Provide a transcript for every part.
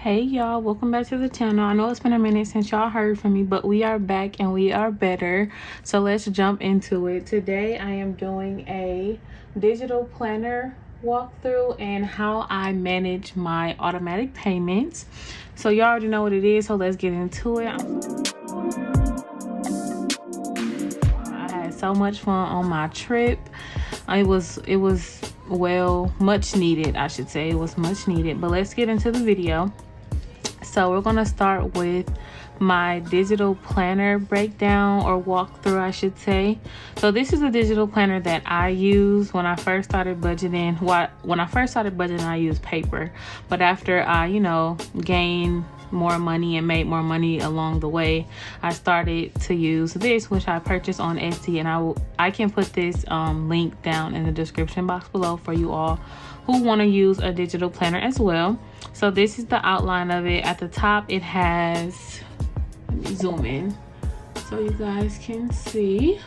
Hey y'all, welcome back to the channel. I know it's been a minute since y'all heard from me, but we are back and we are better. So let's jump into it. Today I am doing a digital planner walkthrough and how I manage my automatic payments. So y'all already know what it is, so let's get into it. I had so much fun on my trip. It was well, much needed, I should say. It was much needed, but let's get into the video. So we're going to start with my digital planner breakdown, or walkthrough, I should say. So this is a digital planner that I use when I first started budgeting. When I first started budgeting, I used paper, but after I, gained more money and made more money along the way, I started to use this, which I purchased on Etsy, and I can put this link down in the description box below for you all who want to use a digital planner as well. So this is the outline of it. At the top it has, let me zoom in so you guys can see.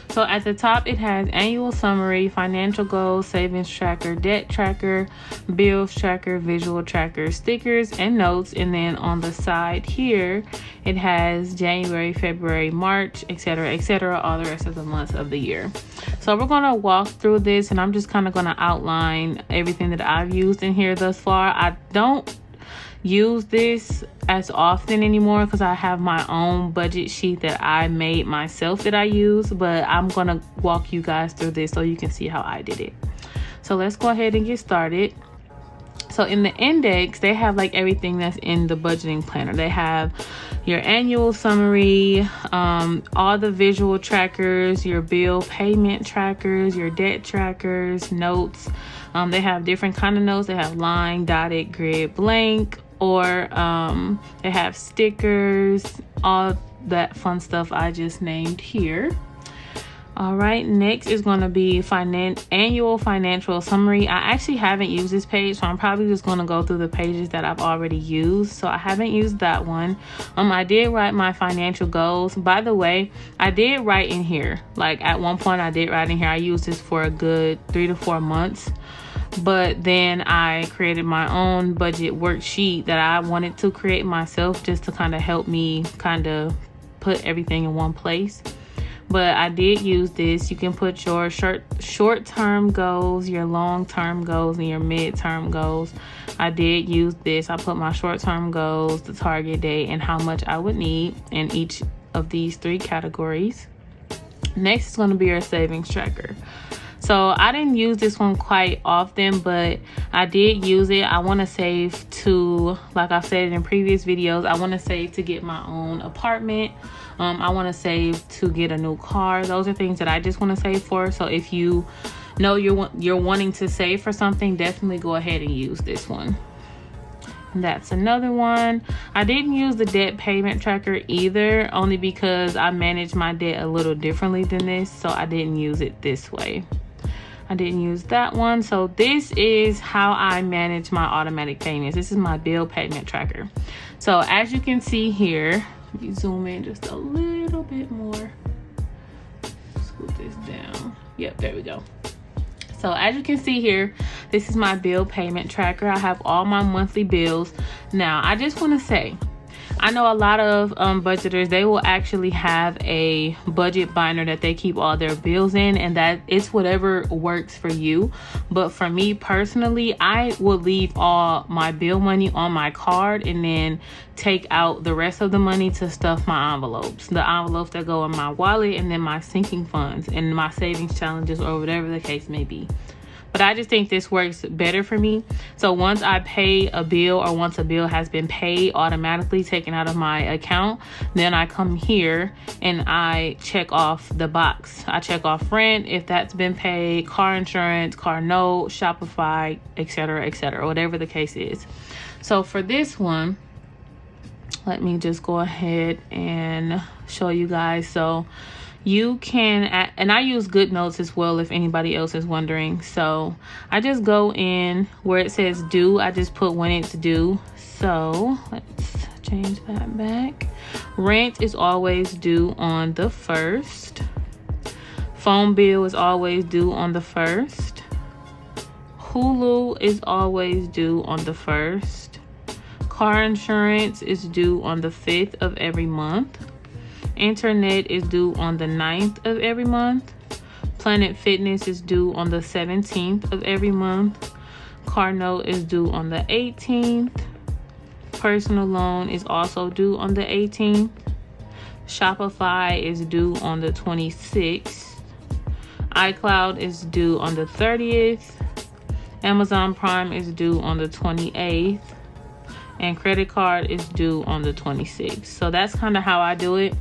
So at the top it has annual summary, financial goals, savings tracker, debt tracker, bills tracker, visual tracker, stickers and notes. And then on the side here it has January, February, March, etc., all the rest of the months of the year. So we're going to walk through this, and I'm just kind of going to outline everything that I've used in here thus far. I don't use this as often anymore because I have my own budget sheet that I made myself that I use, but I'm going to walk you guys through this so you can see how I did it. So let's go ahead and get started. So in the index, they have like everything that's in the budgeting planner. They have your annual summary, all the visual trackers, your bill payment trackers, your debt trackers, notes. They have different kind of notes. They have line, dotted, grid, blank, or they have stickers, all that fun stuff I just named here. All right, next is going to be annual financial summary. I actually haven't used this page, so I'm probably just going to go through the pages that I've already used. So I haven't used that one. I did write my financial goals. By the way, I did write in here. Like at one point I did write in here. I used this for a good 3 to 4 months. But then I created my own budget worksheet that I wanted to create myself, just to kind of help me kind of put everything in one place. But I did use this. You can put your short-term goals, your long-term goals, and your mid-term goals. I did use this. I put my short-term goals, the target date, and how much I would need in each of these 3 categories. Next is going to be your savings tracker. So I didn't use this one quite often, but I did use it. I want to save to, like I've said in previous videos, I want to save to get my own apartment. I want to save to get a new car. Those are things that I just want to save for. So if you know you're wanting to save for something, definitely go ahead and use this one. And that's another one. I didn't use the debt payment tracker either, only because I manage my debt a little differently than this, so I didn't use it this way. I didn't use that one. So this is how I manage my automatic payments. This is my bill payment tracker. So as you can see here, let me zoom in just a little bit more. Scoot this down. Yep, there we go. So as you can see here, this is my bill payment tracker. I have all my monthly bills. Now, I just want to say, I know a lot of budgeters, they will actually have a budget binder that they keep all their bills in, and that it's whatever works for you. But for me personally, I will leave all my bill money on my card and then take out the rest of the money to stuff my envelopes. The envelopes that go in my wallet, and then my sinking funds and my savings challenges, or whatever the case may be. But I just think this works better for me. So once I pay a bill, or once a bill has been paid, automatically taken out of my account, then I come here and I check off the box. I check off rent, if that's been paid, car insurance, car note, Shopify, etc., whatever the case is. So for this one, let me just go ahead and show you guys. So you can, and I use GoodNotes as well if anybody else is wondering. So I just go in where it says due, I just put when it's due. So let's change that back. Rent is always due on the 1st. Phone bill is always due on the 1st. Hulu is always due on the 1st. Car insurance is due on the 5th of every month. Internet is due on the 9th of every month. Planet Fitness is due on the 17th of every month. Car note is due on the 18th. Personal loan is also due on the 18th. Shopify is due on the 26th. iCloud is due on the 30th. Amazon Prime is due on the 28th. And credit card is due on the 26th. So that's kind of how I do it.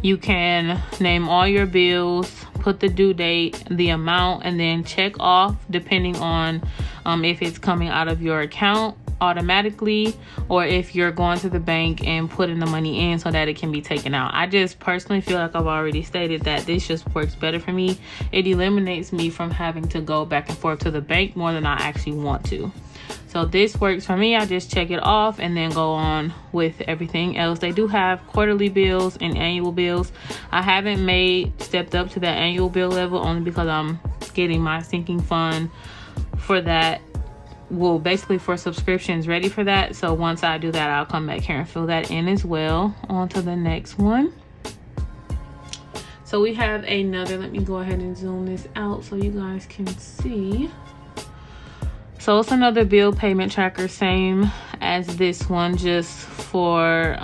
You can name all your bills, put the due date, the amount, and then check off depending on if it's coming out of your account automatically or if you're going to the bank and putting the money in so that it can be taken out. I just personally feel like I've already stated that this just works better for me. It eliminates me from having to go back and forth to the bank more than I actually want to. So this works for me. I just check it off and then go on with everything else. They do have quarterly bills and annual bills. I haven't stepped up to that annual bill level only because I'm getting my sinking fund for that. Well, basically for subscriptions ready for that. So once I do that, I'll come back here and fill that in as well. On to the next one. So we have another, let me go ahead and zoom this out so you guys can see. So it's another bill payment tracker, same as this one, just for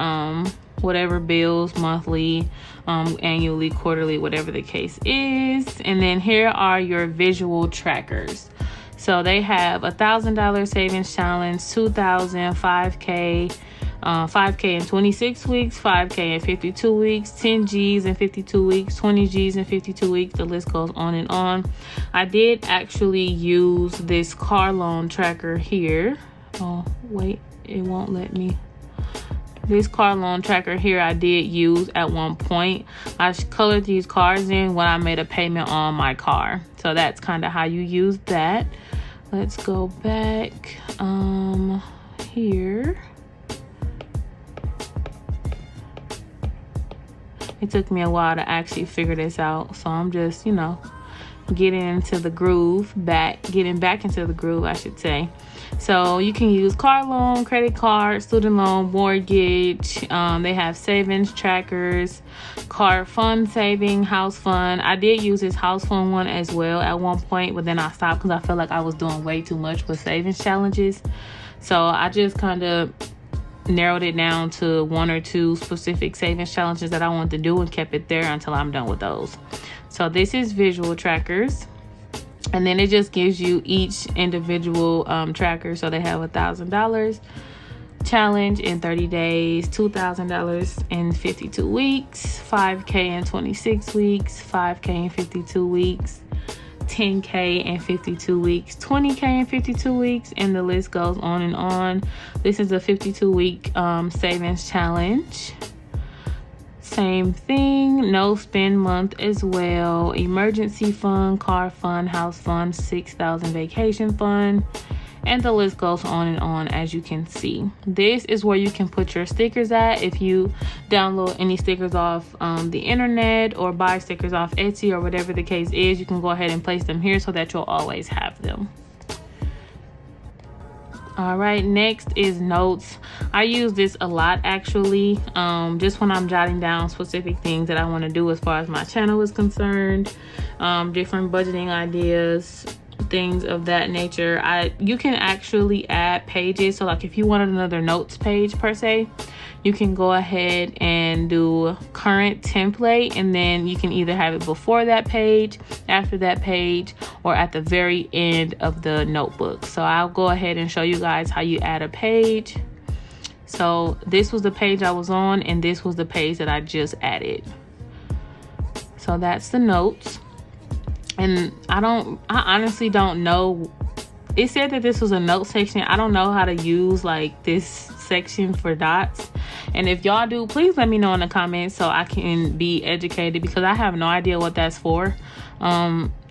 whatever bills, monthly, annually, quarterly, whatever the case is. And then here are your visual trackers. So they have $1,000 savings challenge, 2,000, 5K, 5K in 26 weeks, 5K in 52 weeks, 10 G's in 52 weeks, 20 G's in 52 weeks. The list goes on and on. I did actually use this car loan tracker here. Oh, wait, it won't let me. This car loan tracker here I did use at one point. I colored these cars in when I made a payment on my car. So that's kind of how you use that. Let's go back here. It took me a while to actually figure this out. So I'm just, getting into the groove, getting back into the groove, I should say. So you can use car loan, credit card, student loan, mortgage. They have savings trackers, car fund saving, house fund. I did use this house fund one as well at one point, but then I stopped because I felt like I was doing way too much with savings challenges. So I just kind of narrowed it down to one or two specific savings challenges that I wanted to do and kept it there until I'm done with those. So this is visual trackers. And then it just gives you each individual tracker. So they have $1,000 challenge in 30 days, $2,000 in 52 weeks, 5K in 26 weeks, 5K in 52 weeks, 10K in 52 weeks, 20K in 52 weeks, and the list goes on and on. This is a 52-week savings challenge. Same thing, no spend month as well. Emergency fund, car fund, house fund, 6,000 vacation fund, and the list goes on and on, as you can see. This is where you can put your stickers at. If you download any stickers off the internet or buy stickers off Etsy or whatever the case is, you can go ahead and place them here so that you'll always have them. All right, next is notes. I use this a lot actually, just when I'm jotting down specific things that I want to do as far as my channel is concerned, different budgeting ideas, things of that nature. You can actually add pages. So like if you wanted another notes page per se, you can go ahead and do current template, and then you can either have it before that page, after that page, or at the very end of the notebook. So I'll go ahead and show you guys how you add a page. So this was the page I was on, and this was the page that I just added. So that's the notes. And I honestly don't know. It said that this was a note section. I don't know how to use like this section for dots. And if y'all do, please let me know in the comments so I can be educated, because I have no idea what that's for.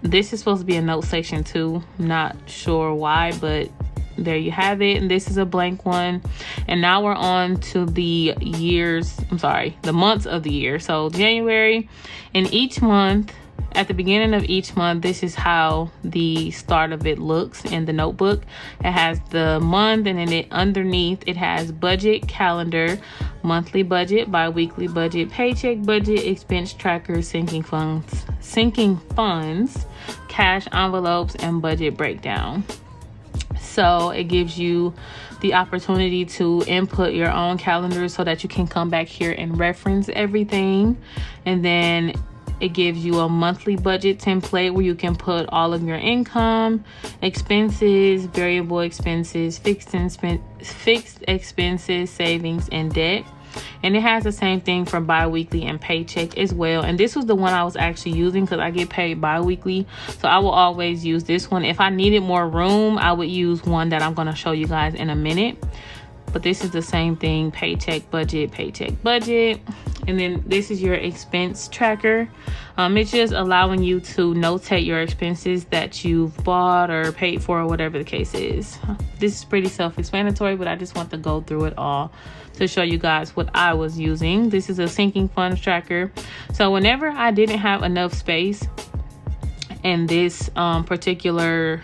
This is supposed to be a note section too. Not sure why, but there you have it. And this is a blank one. And now we're on to the months of the year. So January, and each month at the beginning of each month, this is how the start of it looks in the notebook. It has the month, and then underneath it has budget, calendar, monthly budget, bi-weekly budget, paycheck budget, expense tracker, sinking funds, cash envelopes, and budget breakdown. So it gives you the opportunity to input your own calendar so that you can come back here and reference everything. And then it gives you a monthly budget template where you can put all of your income, expenses, variable expenses, fixed expenses, savings, and debt. And it has the same thing for bi-weekly and paycheck as well. And this was the one I was actually using because I get paid bi-weekly. So I will always use this one. If I needed more room, I would use one that I'm going to show you guys in a minute. But this is the same thing, paycheck budget. And then this is your expense tracker. It's just allowing you to notate your expenses that you've bought or paid for or whatever the case is. This is pretty self-explanatory, but I just want to go through it all to show you guys what I was using. This is a sinking funds tracker. So whenever I didn't have enough space in this particular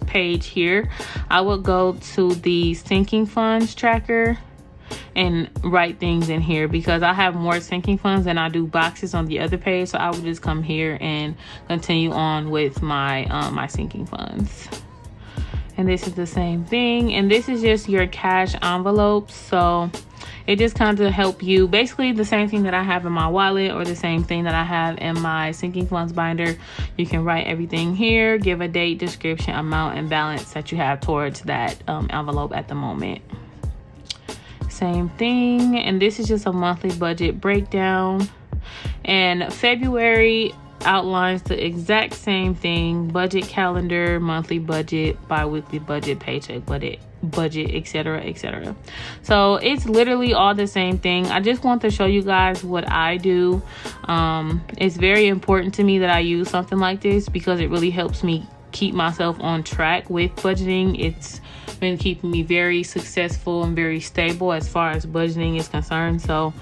page here, I would go to the sinking funds tracker and write things in here because I have more sinking funds than I do boxes on the other page. So I would just come here and continue on with my my sinking funds. And this is the same thing, and this is just your cash envelopes. So it just kind of help you, basically the same thing that I have in my wallet or the same thing that I have in my sinking funds binder. You can write everything here, give a date, description, amount, and balance that you have towards that envelope at the moment. Same thing. And this is just a monthly budget breakdown. And February outlines the exact same thing: budget, calendar, monthly budget, bi-weekly budget, paycheck budget, etc. So it's literally all the same thing. I just want to show you guys what I do. It's very important to me that I use something like this because it really helps me keep myself on track with budgeting. It's been keeping me very successful and very stable as far as budgeting is concerned. So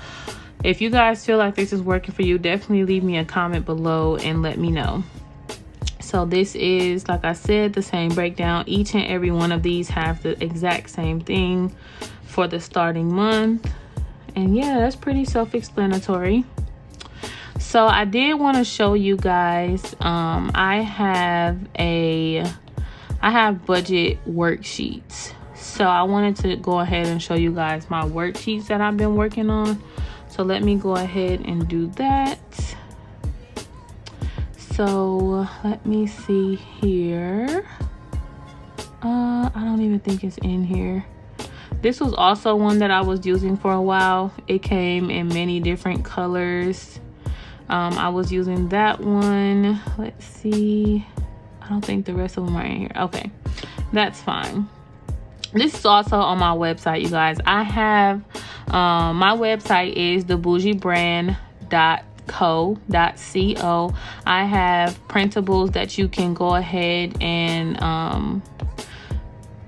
if you guys feel like this is working for you, definitely leave me a comment below and let me know. So this is, like I said, the same breakdown. Each and every one of these have the exact same thing for the starting month. And yeah, that's pretty self-explanatory. So I did want to show you guys, I have budget worksheets. So I wanted to go ahead and show you guys my worksheets that I've been working on. So let me go ahead and do that. So let me see here. I don't even think it's in here. This was also one that I was using for a while. It came in many different colors. I was using that one. Let's see. I don't think the rest of them are in here. Okay, that's fine. This is also on my website, you guys. I have my website is theboujeebudgetz.co. I have printables that you can go ahead and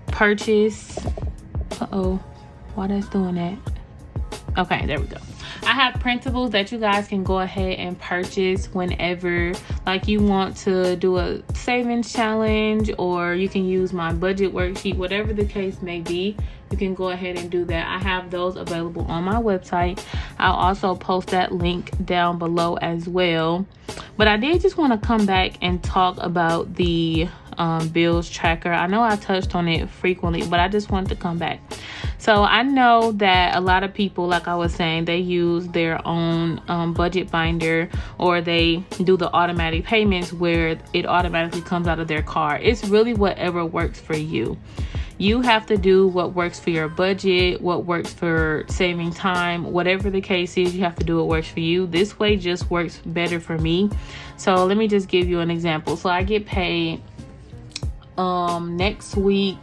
purchase. Why that's doing that? Okay, there we go. I have printables that you guys can go ahead and purchase whenever, like, you want to do a savings challenge, or you can use my budget worksheet, whatever the case may be. You can go ahead and do that. I have those available on my website. I'll also post that link down below as well. But I did just want to come back and talk about the bills tracker. I know I touched on it frequently, but I just wanted to come back. So I know that a lot of people, like I was saying, they use their own budget binder, or they do the automatic payments where it automatically comes out of their card. It's really whatever works for you. You have to do what works for your budget, what works for saving time, whatever the case is, you have to do what works for you. This way just works better for me. So let me just give you an example. So I get paid next week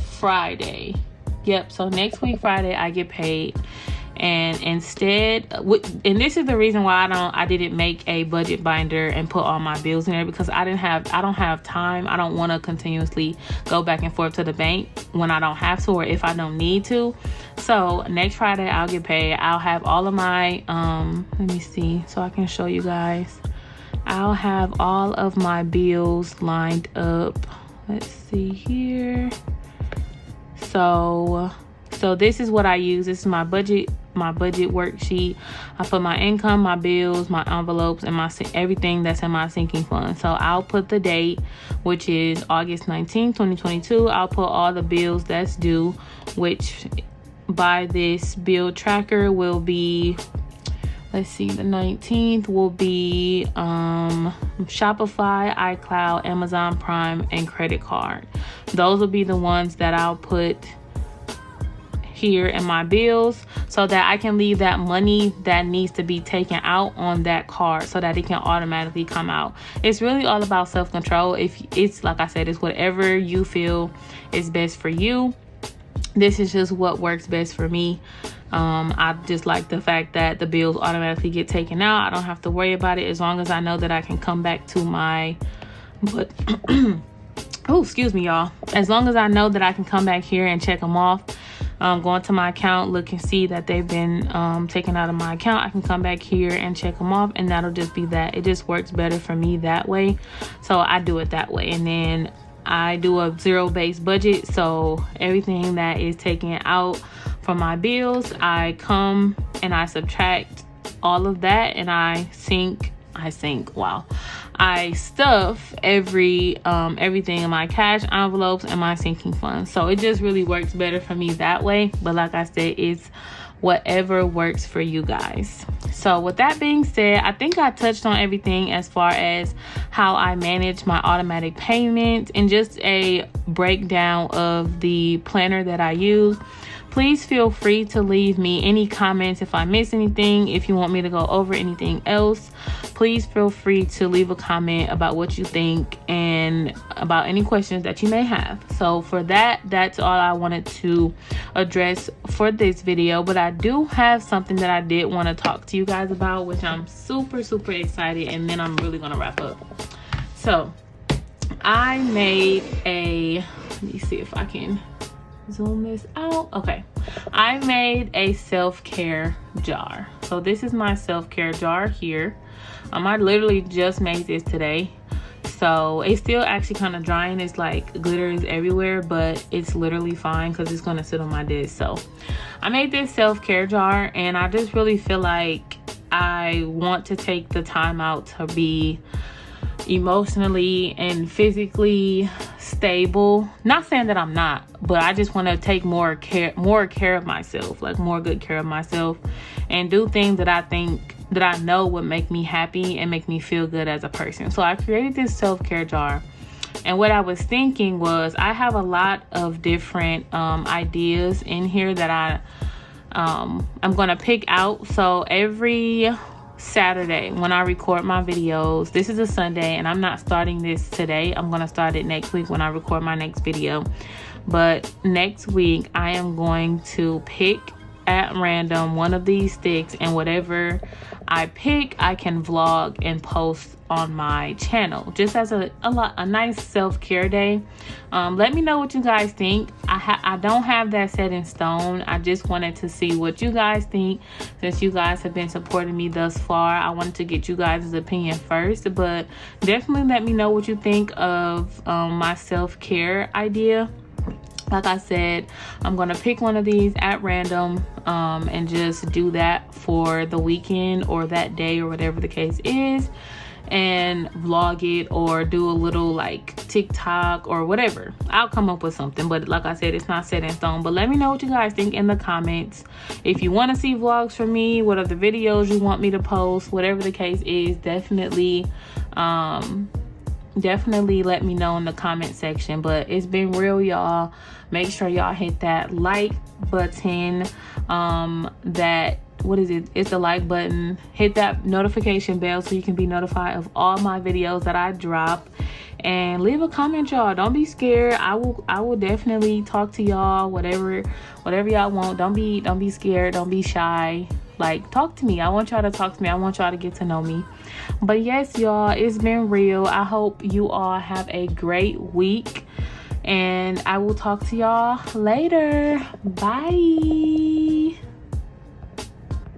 Friday. Yep, so next week Friday I get paid. And instead, and this is the reason why I didn't make a budget binder and put all my bills in there, because I don't have time. I don't want to continuously go back and forth to the bank when I don't have to, or if I don't need to. So next Friday I'll get paid. I'll have all of my let me see so I can show you guys. I'll have all of my bills lined up. Let's see here. So this is what I use. This is my budget worksheet. I put my income, my bills, my envelopes, and my everything that's in my sinking fund. So I'll put the date, which is August 19th, 2022. I'll put all the bills that's due, which by this bill tracker will be, let's see, the 19th will be Shopify, iCloud, Amazon Prime, and credit card. Those will be the ones that I'll put here in my bills, so that I can leave that money that needs to be taken out on that card so that it can automatically come out. It's really all about self-control. If it's, like I said, it's whatever you feel is best for you. This is just what works best for me. I just like the fact that the bills automatically get taken out. I don't have to worry about it as long as I know that I can come back to my oh, excuse me, y'all. As long as I know that I can come back here and check them off, go into my account, look and see that they've been taken out of my account, I can come back here and check them off, and that'll just be that. It just works better for me that way. So I do it that way. And then I do a zero-based budget. So everything that is taken out from my bills, I come and I subtract all of that, and I stuff everything in my cash envelopes and my sinking funds. So it just really works better for me that way. But like I said, it's whatever works for you guys. So with that being said, I think I touched on everything as far as how I manage my automatic payments and just a breakdown of the planner that I use. Please feel free to leave me any comments if I miss anything. If you want me to go over anything else, please feel free to leave a comment about what you think and about any questions that you may have. So for that's all I wanted to address for this video. But I do have something that I did want to talk to you guys about, which I'm super excited, and then I'm really gonna wrap up. So I made let me see if I can zoom this out. Okay, I made a self-care jar. So this is my self-care jar here. I literally just made this today, so it's still actually kind of drying. It's like glitter is everywhere, but it's literally fine because it's going to sit on my desk. So I made this self-care jar, and I just really feel like I want to take the time out to be emotionally and physically stable. Not saying that I'm not, but I just want to take more care of myself, like more good care of myself, and do things that I know would make me happy and make me feel good as a person. So I created this self-care jar, and what I was thinking was I have a lot of different ideas in here that I'm gonna pick out. So every Saturday when I record my videos, this is a Sunday, and I'm not starting this today. I'm going to start it next week when I record my next video. But next week I am going to pick at random one of these sticks, and whatever I pick I can vlog and post on my channel, just as a nice self-care day. Let me know what you guys think. I don't have that set in stone. I just wanted to see what you guys think, since you guys have been supporting me thus far. I wanted to get you guys' opinion first, but definitely let me know what you think of my self-care idea. Like I said, I'm gonna pick one of these at random and just do that for the weekend or that day or whatever the case is, and vlog it or do a little like TikTok or whatever. I'll come up with something, but like I said, it's not set in stone. But let me know what you guys think in the comments. If you want to see vlogs from me, what other videos you want me to post, whatever the case is, definitely let me know in the comment section. But it's been real, y'all. Make sure y'all hit that like button, it's the like button. Hit that notification bell so you can be notified of all my videos that I drop, and leave a comment, y'all. Don't be scared. I will definitely talk to y'all, whatever y'all want. Don't be scared, don't be shy. Like, talk to me. I want y'all to talk to me. I want y'all to get to know me. But yes, y'all, it's been real. I hope you all have a great week, and I will talk to y'all later. Bye.